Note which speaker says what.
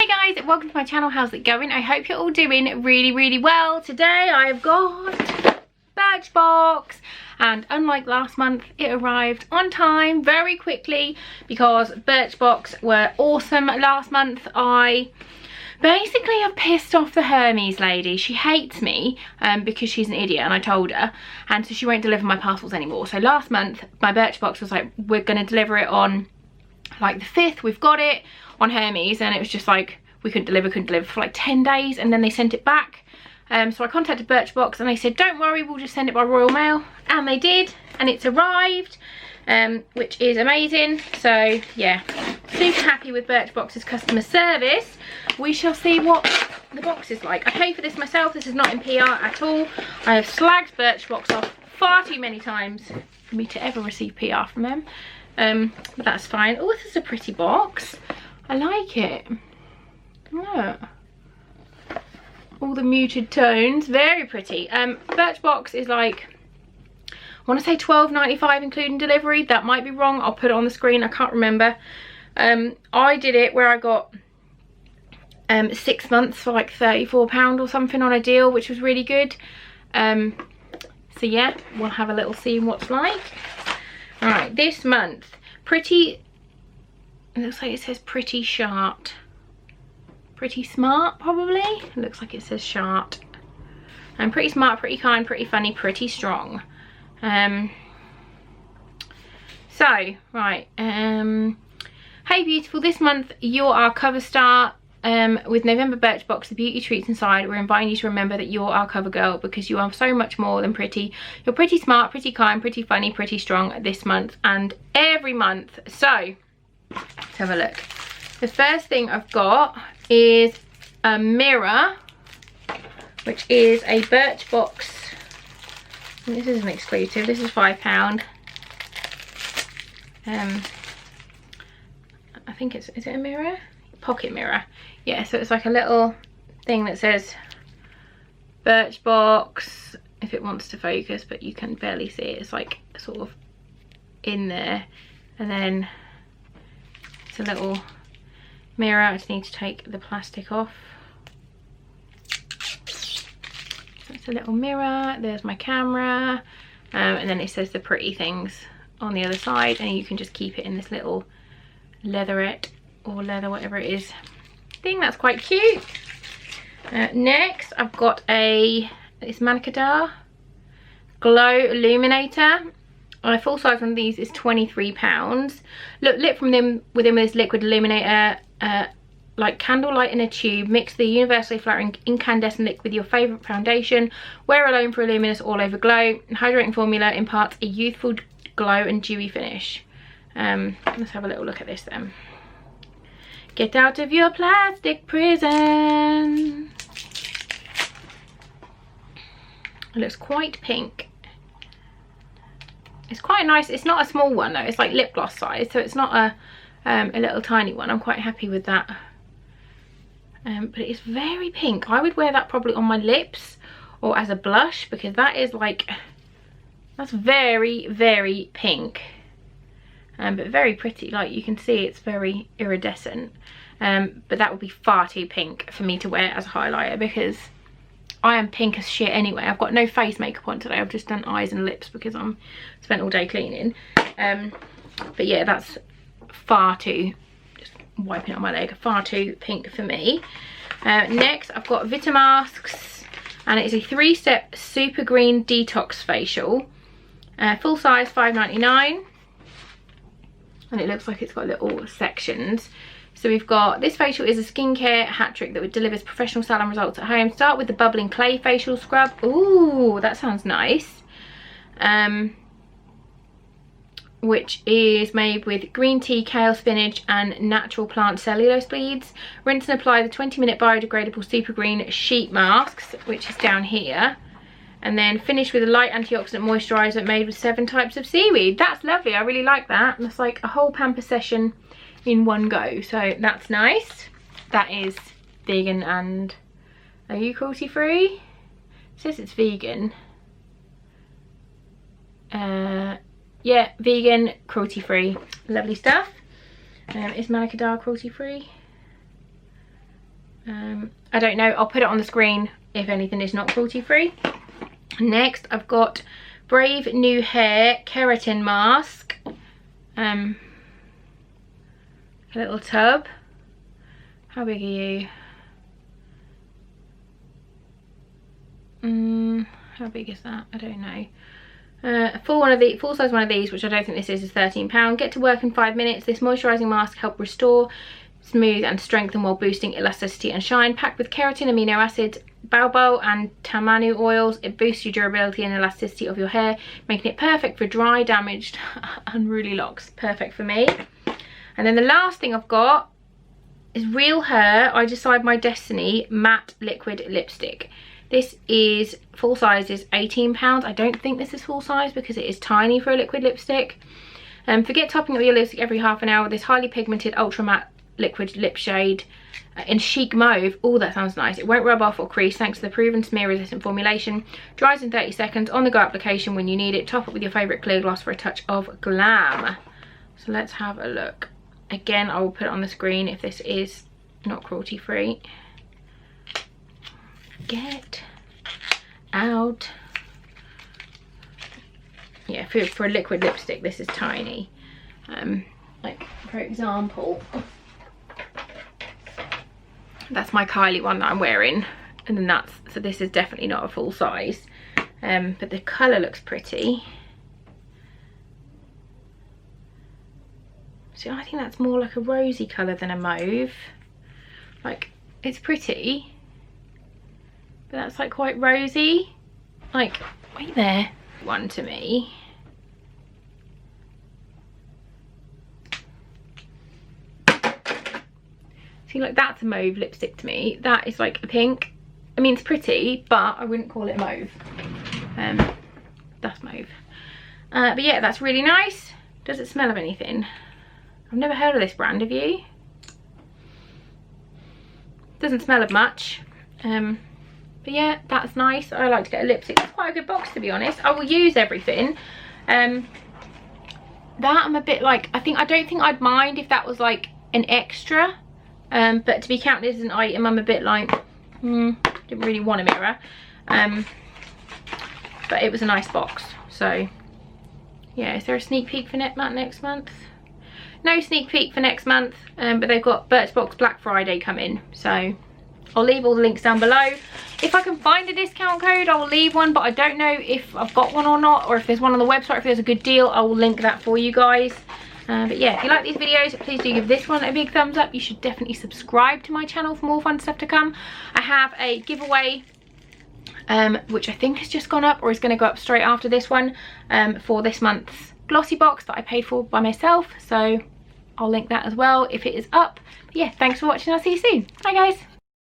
Speaker 1: Hi guys, welcome to my channel. How's it going? I hope you're all doing really well. Today I've got Birchbox, and unlike last month, it arrived on time very quickly because Birchbox were awesome last month. I basically have pissed off the Hermes lady. She hates me because she's an idiot, and I told her, and so she won't deliver my parcels anymore. So last month my Birchbox was like, we're going to deliver it on like the 5th. We've got it on Hermes, and it was just like we couldn't deliver for like 10 days, and then they sent it back. So I contacted Birchbox and they said, don't worry, we'll just send it by Royal Mail, and they did, and it's arrived, which is amazing. So yeah, super happy with Birchbox's customer service. We shall see what the box is like. I pay for this myself. This is not in PR at all. I have slagged Birchbox off far too many times for me to ever receive PR from them. But that's fine. Oh, this is a pretty box. I like it. Look. All the muted tones, very pretty. Birchbox is like, I want to say £12.95 including delivery. That might be wrong. I'll put it on the screen. I can't remember. I did it where I got 6 months for like £34 or something on a deal, which was really good. So yeah, we'll have a little see what's like. All right, this month, pretty, it looks like it says pretty sharp. Pretty smart, probably. It looks like it says sharp. And pretty smart, pretty kind, pretty funny, pretty strong. So, right. Hey beautiful, this month you're our cover star. With November Birchbox, the beauty treats inside, we're inviting you to remember that you're our cover girl because you are so much more than pretty. You're pretty smart, pretty kind, pretty funny, pretty strong this month and every month. So let's have a look. The first thing I've got is a mirror, which is a Birchbox. This is an exclusive. This is £5. I think is it a mirror? Pocket mirror. Yeah, so it's like a little thing that says Birchbox if it wants to focus, but you can barely see it. It's like sort of in there, and then it's a little mirror. I just need to take the plastic off. So it's a little mirror. There's my camera, and then it says the pretty things on the other side, and you can just keep it in this little leatherette or leather, whatever it is, thing. That's quite cute. Next I've got this Monika Glow Illuminator. A full size one of these is £23. Look, lit from within with this liquid illuminator, like candlelight in a tube. Mix the universally flattering incandescent liquid with your favourite foundation. Wear alone for a luminous all over glow. Hydrating formula imparts a youthful glow and dewy finish. Let's have a little look at this then. Get out of your plastic prison. It looks quite pink. It's quite nice. It's not a small one though. It's like lip gloss size, so it's not a little tiny one. I'm quite happy with that. But it is very pink. I would wear that probably on my lips or as a blush, because that is like, that's very pink. But very pretty. Like you can see, it's very iridescent. But that would be far too pink for me to wear as a highlighter, because I am pink as shit anyway. I've got no face makeup on today. I've just done eyes and lips because I'm spent all day cleaning. But yeah, that's far too, just wiping it on my leg, far too pink for me. Next I've got Vitamasks, and it is a 3-step super green detox facial. Full size, £5.99. And it looks like it's got little sections. So we've got, this facial is a skincare hat trick that delivers professional salon results at home. Start with the bubbling clay facial scrub. Ooh, that sounds nice. Which is made with green tea, kale, spinach and natural plant cellulose beads. Rinse and apply the 20-minute biodegradable super green sheet masks, which is down here. And then finish with a light antioxidant moisturiser made with 7 types of seaweed. That's lovely. I really like that. And it's like a whole pamper session in one go. So that's nice. That is vegan and... Are you cruelty free? It says it's vegan. Yeah, vegan, cruelty free. Lovely stuff. Is Monika cruelty free? I don't know, I'll put it on the screen if anything is not cruelty free. Next I've got Brave New Hair Keratin Mask, a little tub. How big are you? How big is that? I don't know. Full size one of these, which I don't think this is £13. Get to work in 5 minutes. This moisturising mask helps restore, smooth and strengthen while boosting elasticity and shine. Packed with keratin, amino acids, baobab and tamanu oils, it boosts your durability and elasticity of your hair, making it perfect for dry, damaged, unruly locks. Perfect for me. And then the last thing I've got is Real Hair I Decide My Destiny Matte Liquid Lipstick. This is full size, is £18. I don't think this is full size because it is tiny for a liquid lipstick. Forget topping up your lipstick every half an hour with this highly pigmented ultra matte liquid lip shade in chic mauve. Oh, that sounds nice. It won't rub off or crease thanks to the proven smear resistant formulation. Dries in 30 seconds. On the go application when you need it. Top it with your favourite clear gloss for a touch of glam. So let's have a look. Again, I will put it on the screen if this is not cruelty free. Get out. Yeah, for a liquid lipstick this is tiny. Like for example, that's my Kylie one that I'm wearing, and then that's, so this is definitely not a full size, but the colour looks pretty. So I think that's more like a rosy colour than a mauve. Like, it's pretty, but that's like quite rosy. Like, wait there. One to me. See, like that's a mauve lipstick to me. That is like a pink. I mean, it's pretty, but I wouldn't call it mauve. That's mauve. But yeah, that's really nice. Does it smell of anything? I've never heard of this brand, have you? Doesn't smell of much. But yeah, that's nice. I like to get a lipstick. It's quite a good box, to be honest. I will use everything. That I'm a bit like, I don't think I'd mind if that was like an extra. But to be counted as an item, I'm a bit like, didn't really want a mirror. But it was a nice box. So yeah, is there a sneak peek for next month? No sneak peek for next month, but they've got Birchbox Black Friday coming. So I'll leave all the links down below. If I can find a discount code, I'll leave one, but I don't know if I've got one or not, or if there's one on the website. If there's a good deal, I will link that for you guys. But yeah, if you like these videos, please do give this one a big thumbs up. You should definitely subscribe to my channel for more fun stuff to come. I have a giveaway, which I think has just gone up, or is going to go up straight after this one, for this month's glossy box that I paid for by myself. So I'll link that as well if it is up. But yeah, thanks for watching. I'll see you soon. Bye guys.